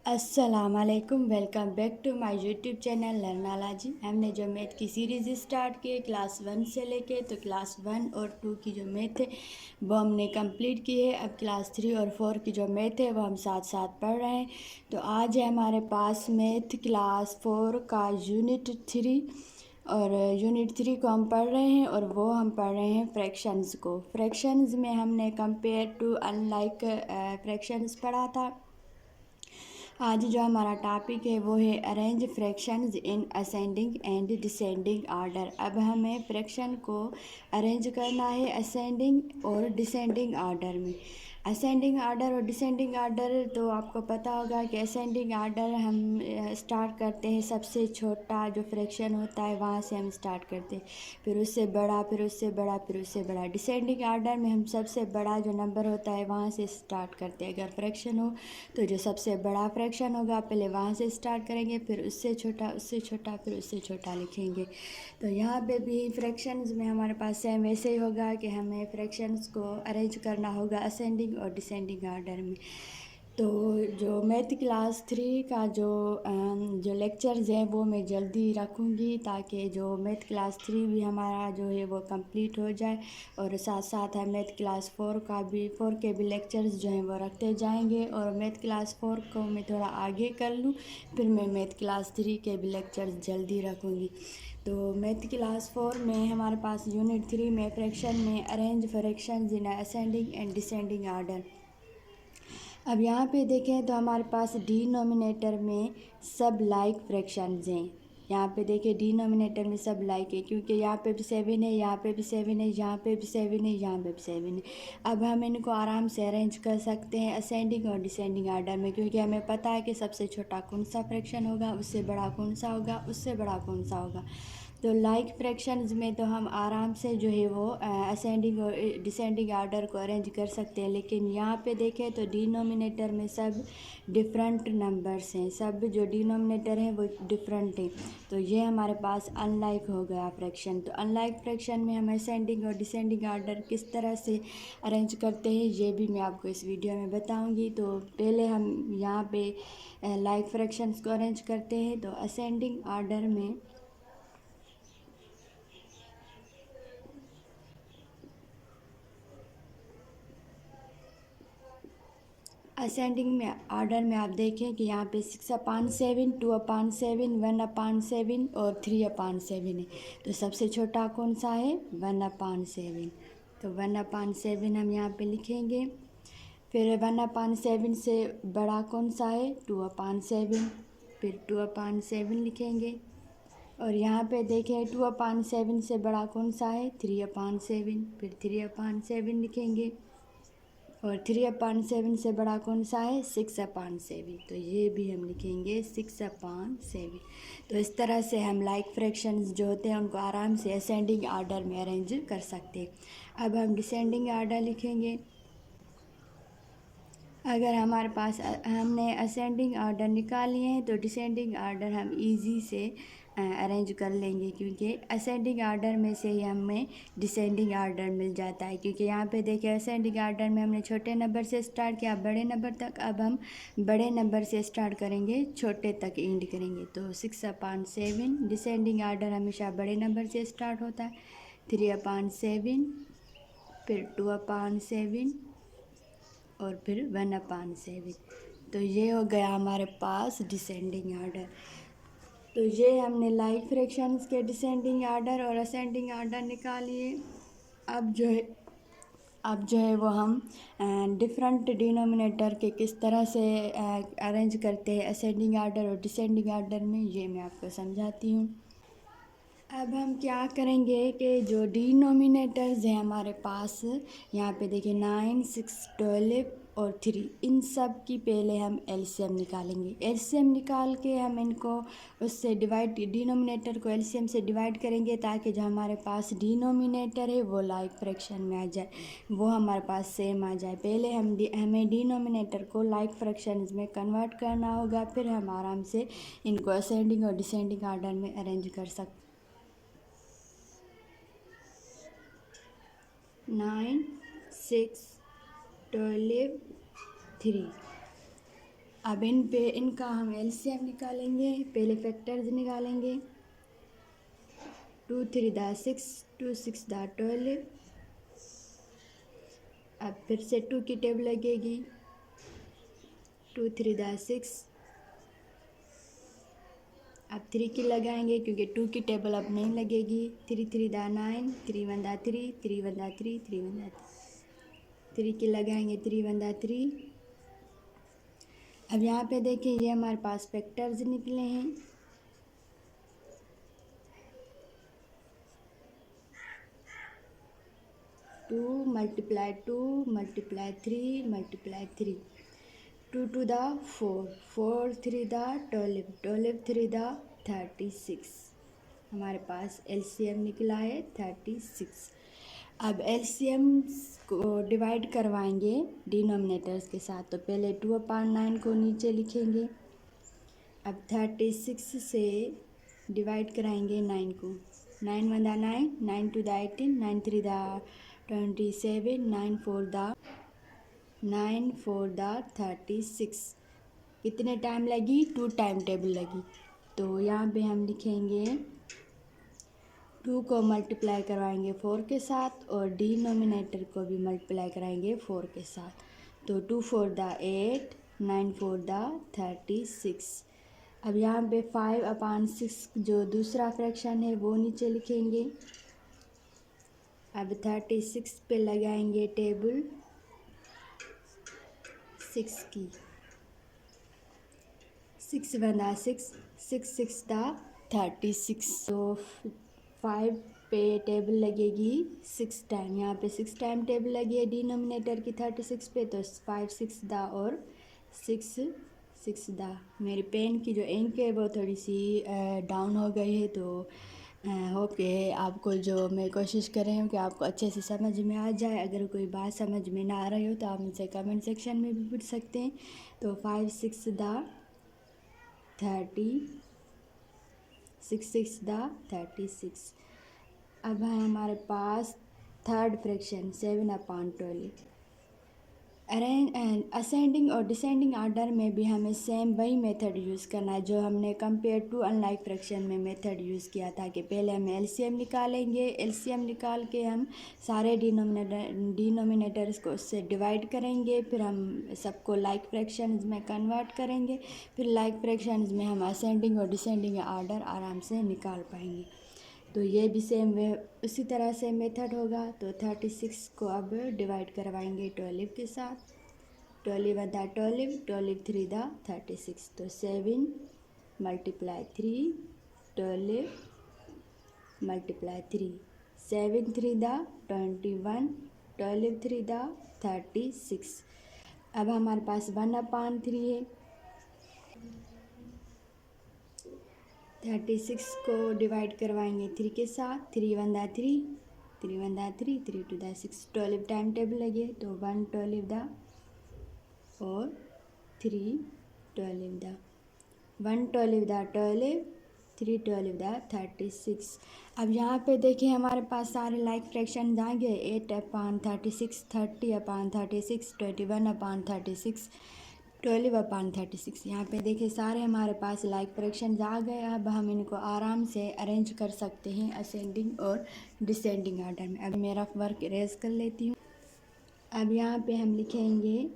अस्सलामुअलैकुम, welcome back to my YouTube channel Learnology. हमने जो मैथ की सीरीज़ स्टार्ट की क्लास 1 से लेके तो क्लास 1 और 2 की जो मैथ है वो हमने कंप्लीट की है। अब क्लास 3 और 4 की जो मैथ है वो हम साथ साथ पढ़ रहे हैं। तो आज है हमारे पास मैथ क्लास 4 का यूनिट 3 और यूनिट 3 को हम पढ़ रहे हैं और वो हम पढ़ रहे हैं फ्रैक्शंस को। फ्रैक्शंस में हमने कंपेयर टू अनलाइक फ्रैक्शंस पढ़ा था। आज जो हमारा टॉपिक है वो है arrange fractions in ascending and descending order. अब हमें फ्रैक्शन को अरेंज करना है असेंडिंग और डिसेंडिंग आर्डर में। असेंडिंग आर्डर और डिसेंडिंग आर्डर तो आपको पता होगा कि असेंडिंग आर्डर हम स्टार्ट करते हैं सबसे छोटा जो फ्रैक्शन होता है वहाँ से हम स्टार्ट करते हैं, फिर उससे बड़ा, फिर उससे बड़ा, फिर उससे बड़ा। डिसेंडिंग आर्डर में हम सबसे बड़ा जो नंबर होता है वहाँ से स्टार्ट करते हैं। अगर फ्रैक्शन हो तो जो सबसे बड़ा फ्रैक्शन होगा पहले वहाँ से स्टार्ट करेंगे, फिर उससे छोटा, उससे छोटा, फिर उससे छोटा लिखेंगे। तो यहाँ पे भी फ्रैक्शंस में हमारे पास सेम वैसे ही होगा कि हमें फ्रैक्शंस को अरेंज करना होगा असेंडिंग और डिसेंडिंग आर्डर में। तो जो मैथ क्लास 3 का जो लेक्चर्स हैं वो मैं जल्दी रखूँगी ताकि जो मैथ क्लास 3 भी हमारा जो है वो कंप्लीट हो जाए और साथ साथ हम मैथ क्लास 4 का भी 4 के भी लेक्चर्स जो हैं वो रखते जाएंगे। और मैथ क्लास 4 को मैं थोड़ा आगे कर लूँ, फिर मैं मैथ क्लास 3 के भी लेक्चर्स जल्दी रखूँगी। तो मैथ क्लास 4 में हमारे पास यूनिट 3 में फ्रैक्शन में arrange fraction in ascending and descending order. अब यहाँ पे देखें तो हमारे पास डिनोमिनेटर में सब लाइक फ्रैक्शंस हैं। यहाँ पे देखें डिनोमिनेटर में सब लाइक है क्योंकि यहाँ पे भी 7 है, यहाँ पे भी 7 है, यहाँ पे भी 7 है, यहाँ पे भी 7 है। अब हम इनको आराम से अरेंज कर सकते हैं असेंडिंग और डिसेंडिंग आर्डर में, क्योंकि हमें पता है कि सबसे छोटा कौन सा फ्रैक्शन होगा, उससे बड़ा कौन सा होगा, उससे बड़ा कौन सा होगा। तो लाइक फ्रैक्शंस में तो हम आराम से जो है वो असेंडिंग और डिसेंडिंग आर्डर को अरेंज कर सकते हैं। लेकिन यहाँ पे देखें तो डिनोमिनेटर में सब डिफरेंट नंबर्स हैं, सब जो डिनोमिनेटर हैं वो डिफरेंट हैं। तो ये हमारे पास अनलाइक हो गया फ्रैक्शन। तो अनलाइक फ्रैक्शन में हम असेंडिंग और डिसेंडिंग आर्डर किस तरह से अरेंज करते हैं ये भी मैं आपको इस वीडियो में बताऊँगी। तो पहले हम यहाँ पे लाइक फ्रैक्शंस को अरेंज करते हैं। तो असेंडिंग आर्डर में असेंडिंग में आर्डर में आप देखें कि यहाँ पे 6/7, 2/7, 1/7 और 3/7 है। तो सबसे छोटा कौन सा है? 1/7। तो 1/7 हम यहाँ पे लिखेंगे। फिर 1/7 से बड़ा कौन सा है? 2/7। फिर 2/7 लिखेंगे। और यहाँ पे देखें 2/7 से बड़ा कौन सा है? 3/7। फिर 3/7 लिखेंगे। और 3/7 से बड़ा कौन सा है? 6/7। तो ये भी हम लिखेंगे 6/7। तो इस तरह से हम लाइक फ्रैक्शंस जो होते हैं उनको आराम से असेंडिंग आर्डर में अरेंज कर सकते हैं। अब हम डिसेंडिंग आर्डर लिखेंगे। अगर हमारे पास हमने असेंडिंग आर्डर निकाल लिए हैं तो डिसेंडिंग आर्डर हम इजी से अरेंज कर लेंगे, क्योंकि असेंडिंग आर्डर में से ही हमें डिसेंडिंग आर्डर मिल जाता है। क्योंकि यहाँ पे देखिए असेंडिंग आर्डर में हमने छोटे नंबर से स्टार्ट किया बड़े नंबर तक, अब हम बड़े नंबर से स्टार्ट करेंगे छोटे तक एंड करेंगे। तो 6/7 डिसेंडिंग आर्डर हमेशा बड़े नंबर से स्टार्ट होता है। 3/7, फिर 2/7 और फिर 1/7। तो ये हो गया हमारे पास डिसेंडिंग आर्डर। तो ये हमने लाइक फ्रैक्शंस के डिसेंडिंग आर्डर और असेंडिंग आर्डर निकालिए। अब जो है अब जो है वो हम डिफरेंट डिनोमिनेटर के किस तरह से अरेंज करते हैं असेंडिंग आर्डर और डिसेंडिंग आर्डर में, ये मैं आपको समझाती हूँ। अब हम क्या करेंगे कि जो डिनोमिनेटर्स हैं हमारे पास, यहाँ पे देखिए 9, 6, 12 और 3, इन सब की पहले हम एलसीएम निकालेंगे। एलसीएम निकाल के हम इनको उससे डिवाइड, डिनोमिनेटर को एलसीएम से डिवाइड करेंगे ताकि जो हमारे पास डिनोमिनेटर है वो लाइक फ्रैक्शन में आ जाए, वो हमारे पास सेम आ जाए। पहले हमें डिनोमिनेटर को लाइक फ्रैक्शंस में कन्वर्ट करना होगा, फिर हम आराम से इनको असेंडिंग और डिसेंडिंग आर्डर में अरेंज कर सकते। 9, 6, 12, 3। अब इनका हम एलसीएम निकालेंगे। पहले फैक्टर्स निकालेंगे। 2 3 दा 6, 2 6 दा 12। अब फिर से 2 की टेबल लगेगी। 2 3 दा 6। अब 3 की लगाएंगे क्योंकि 2 की टेबल अब नहीं लगेगी। 3 3 दा 9, 3 1 दा 3, 3 1 दा 3, 3 1 दा 3 की लगाएंगे। 3 1 दा 3। अब यहाँ पे देखिए ये हमारे पास फैक्टर्स निकले हैं। 2 × 2 × 3 × 3। 2 2 दा 4, 4 3 दा 12, 12 3 दा 36। हमारे पास एलसीएम निकला है 36। अब एलसीएम को डिवाइड करवाएंगे डिनोमिनेटर्स के साथ। तो पहले 2/9 को नीचे लिखेंगे। अब 36 से डिवाइड कराएंगे 9 को। 9 1 दा 9, 9 2 दा 18, 9 3 दा 27, 9 4 दा 36। कितने टाइम लगी? 2 टाइम टेबल लगी। तो यहाँ पे हम लिखेंगे 2 को मल्टीप्लाई करवाएंगे 4 के साथ और डिनोमिनेटर को भी मल्टीप्लाई कराएंगे 4 के साथ। तो 2 4 दा 8, 9 4 दा 36। अब यहाँ पे 5/6 जो दूसरा फ्रैक्शन है वो नीचे लिखेंगे। अब 36 पे लगाएंगे टेबल 6 की। 6 1 दा 6, 6 6 दा 36। तो 5 पे टेबल लगेगी 6 टाइम। यहाँ पे 6 टाइम टेबल लगी है डिनोमिनेटर की 36 पे। तो 5 6 दा और 6 6 दा। मेरी पेन की जो इंक है वो थोड़ी सी डाउन हो गई है। तो होप के आपको जो मैं कोशिश कर रही हूँ कि आपको अच्छे से समझ में आ जाए। अगर कोई बात समझ में ना आ रही हो तो आप मुझसे कमेंट सेक्शन में भी पूछ सकते हैं। तो 5 6 दा 36, 6 दा 36। अब है हमारे पास थर्ड फ्रैक्शन 7/12। असेंडिंग और डिसेंडिंग ऑर्डर में भी हमें सेम वही मेथड यूज़ करना है जो हमने कंपेयर टू अनलाइक फ्रैक्शन में मेथड यूज़ किया था। कि पहले हम एलसीएम निकालेंगे। एलसीएम निकाल के हम सारे डिनोमिनेटर्स को उससे डिवाइड करेंगे। फिर हम सबको लाइक फ्रैक्शंस में कन्वर्ट करेंगे। फिर लाइक फ्रैक्शंस में हम असेंडिंग और डिसेंडिंग ऑर्डर आराम से निकाल पाएंगे। तो ये भी सेम वे उसी तरह से मेथड होगा। तो 36 को अब डिवाइड करवाएंगे 12 के साथ। 12 1 दा 12, 12 3 दा 36। तो 7 × 3, 12 × 3, 7 3 दा 21, 12 3 दा 36। अब हमारे पास 1/3 है। 36 को डिवाइड करवाएंगे 3 के साथ। 3 1 दा 3, 3 1 दा 3, 3 2 दा 6। 12 टाइम टेबल लगे तो 1 12 दा और 3 12 दा। 1 12 दा 12, 3 12 दा 36। अब यहाँ पे देखिए हमारे पास सारे लाइक फ्रैक्शन आ गए। 8/36, 30/36, 21/36, 12/36। यहाँ पे देखिए सारे हमारे पास लाइक फ्रैक्शन आ गए। अब हम इनको आराम से अरेंज कर सकते हैं असेंडिंग और डिसेंडिंग ऑर्डर में। अब मेरा वर्क इरेज कर लेती हूँ। अब यहाँ पे हम लिखेंगे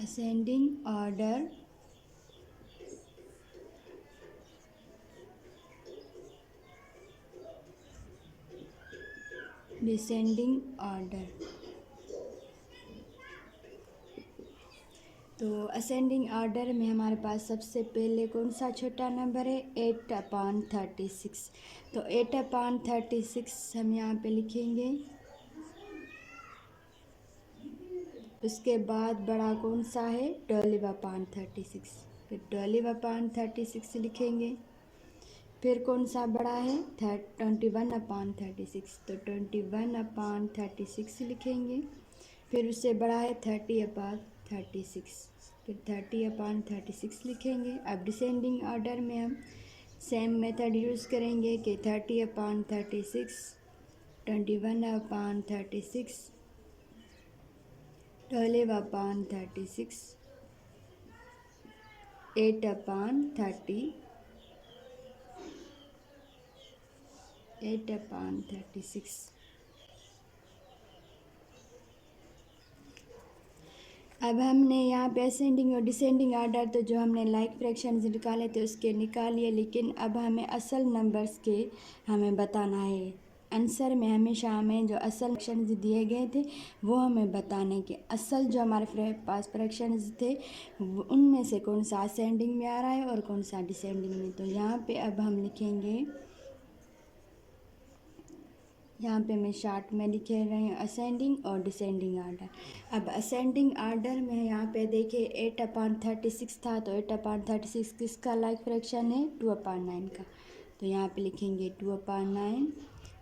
असेंडिंग ऑर्डर डिसेंडिंग ऑर्डर। तो असेंडिंग ऑर्डर में हमारे पास सबसे पहले कौन सा छोटा नंबर है? 8/36। तो 8/36 हम यहाँ पे लिखेंगे। उसके बाद बड़ा कौन सा है? 12/36। फिर 12/36 लिखेंगे। फिर कौन सा बड़ा है? 21/36। तो 21/36 लिखेंगे। फिर उससे बड़ा है 30/36। फिर 30/36 लिखेंगे। अब डिसेंडिंग ऑर्डर में हम सेम मेथड यूज़ करेंगे कि 30/36, 21/36, 12/36, 8/30, 8/36। अब हमने यहाँ पे असेंडिंग और डिसेंडिंग आर्डर तो जो हमने लाइक फ्रैक्शंस निकाले थे उसके निकालिए, लेकिन अब हमें असल नंबर्स के हमें बताना है। आंसर में हमेशा हमें जो असल फ्रैक्शंस दिए गए थे वो हमें बताने के असल जो हमारे पास फ्रैक्शंस थे उनमें से कौन सा असेंडिंग में आ रहा है और कौन सा डिसेंडिंग में। तो यहाँ पे अब हम लिखेंगे, यहाँ पे मैं शार्ट में लिखे रहे हैं असेंडिंग और डिसेंडिंग आर्डर। अब असेंडिंग आर्डर में यहाँ पे देखिए 8/36 था, तो 8/36 किसका लाइक फ्रैक्शन है, 2/9 का। तो यहाँ पे लिखेंगे 2/9।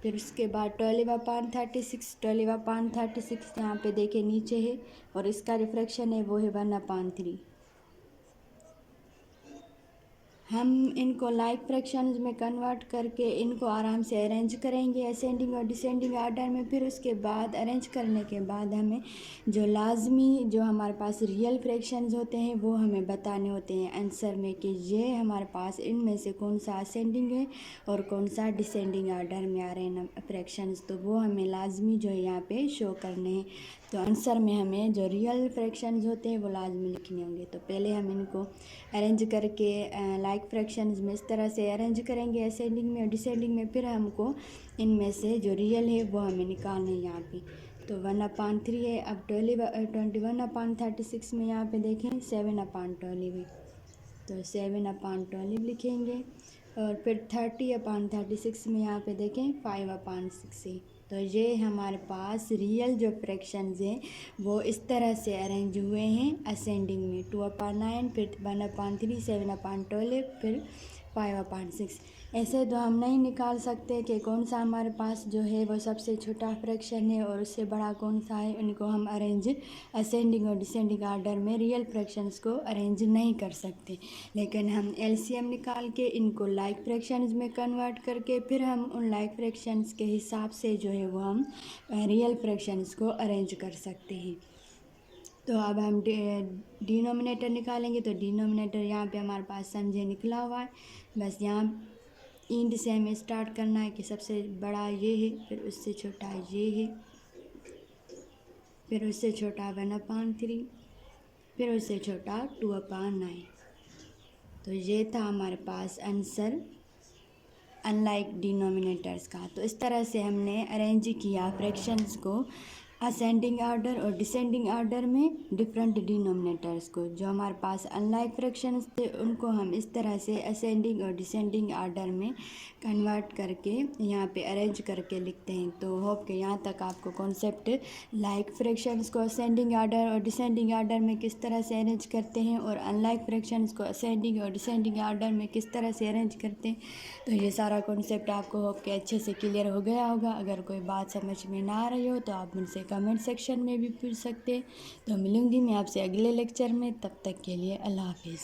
फिर उसके बाद 12/36, 12/36 यहाँ पे देखिए नीचे है और इसका रिफ्रैक्शन है वो है 1/3। हम इनको लाइक फ्रैक्शंस में कन्वर्ट करके इनको आराम से अरेंज करेंगे असेंडिंग और डिसेंडिंग आर्डर में। फिर उसके बाद अरेंज करने के बाद हमें जो लाजमी जो हमारे पास रियल फ्रैक्शंस होते हैं वो हमें बताने होते हैं आंसर में कि ये हमारे पास इनमें से कौन सा असेंडिंग है और कौन सा डिसेंडिंग आर्डर में आ रहे हैं फ्रैक्शंस। तो वो हमें लाजमी जो है यहाँ पे शो करने हैं। तो आंसर में हमें जो रियल फ्रैक्शंस होते हैं वो लाजमी लिखने होंगे। तो पहले हम इनको अरेंज करके लाइक फ्रैक्शंस में इस तरह से अरेंज करेंगे असेंडिंग में और डिसेंडिंग में। फिर हमको इनमें से जो रियल है वो हमें निकालना है यहाँ पे। तो 1/3 है। अब 21/36 में यहाँ पे देखें 7/12 है, तो 7/12 लिखेंगे। और फिर 30/36 में यहाँ पे देखें 5/6 है। तो ये हमारे पास रियल जो फ्रैक्शंस हैं वो इस तरह से अरेंज हुए हैं असेंडिंग में 2/9, फिर 1/3, 7/12, फिर 5/6। ऐसे तो हम नहीं निकाल सकते कि कौन सा हमारे पास जो है वो सबसे छोटा फ्रैक्शन है और उससे बड़ा कौन सा है। उनको हम अरेंज असेंडिंग और डिसेंडिंग आर्डर में रियल फ्रैक्शंस को अरेंज नहीं कर सकते, लेकिन हम एलसीएम निकाल के इनको लाइक फ्रैक्शंस में कन्वर्ट करके फिर हम उन लाइक फ्रैक्शंस के हिसाब से जो है वो हम रियल फ्रैक्शंस को अरेंज कर सकते हैं। तो अब हम डिनोमिनेटर निकालेंगे। तो डिनोमिनेटर यहाँ पे हमारे पास समझे निकला हुआ है, बस यहाँ इंड से हमें स्टार्ट करना है कि सबसे बड़ा ये है, फिर उससे छोटा ये है, फिर उससे छोटा 1/3, फिर उससे छोटा 2/9। तो ये था हमारे पास आंसर अनलाइक डिनोमिनेटर्स का। तो इस तरह से हमने अरेंज किया फ्रैक्शंस को असेंडिंग आर्डर और डिसेंडिंग आर्डर में डिफरेंट डिनोमिनेटर्स को। जो हमारे पास अनलाइक फ्रैक्शंस थे उनको हम इस तरह से असेंडिंग और डिसेंडिंग आर्डर में कन्वर्ट करके यहाँ पे अरेंज करके लिखते हैं। तो होप कि यहाँ तक आपको कॉन्सेप्ट लाइक फ्रैक्शंस को असेंडिंग आर्डर और डिसेंडिंग आर्डर में किस तरह से अरेंज करते हैं और अनलाइक फ्रैक्शंस को असेंडिंग और डिसेंडिंग आर्डर में किस तरह से अरेंज करते हैं, तो ये सारा कॉन्सेप्ट आपको होप के अच्छे से क्लियर हो गया होगा। अगर कोई बात समझ में ना आ रही हो तो आप मुझसे कमेंट सेक्शन में भी पूछ सकते हैं। तो मिलूँगी मैं आपसे अगले लेक्चर में, तब तक के लिए अल्लाह हाफिज़।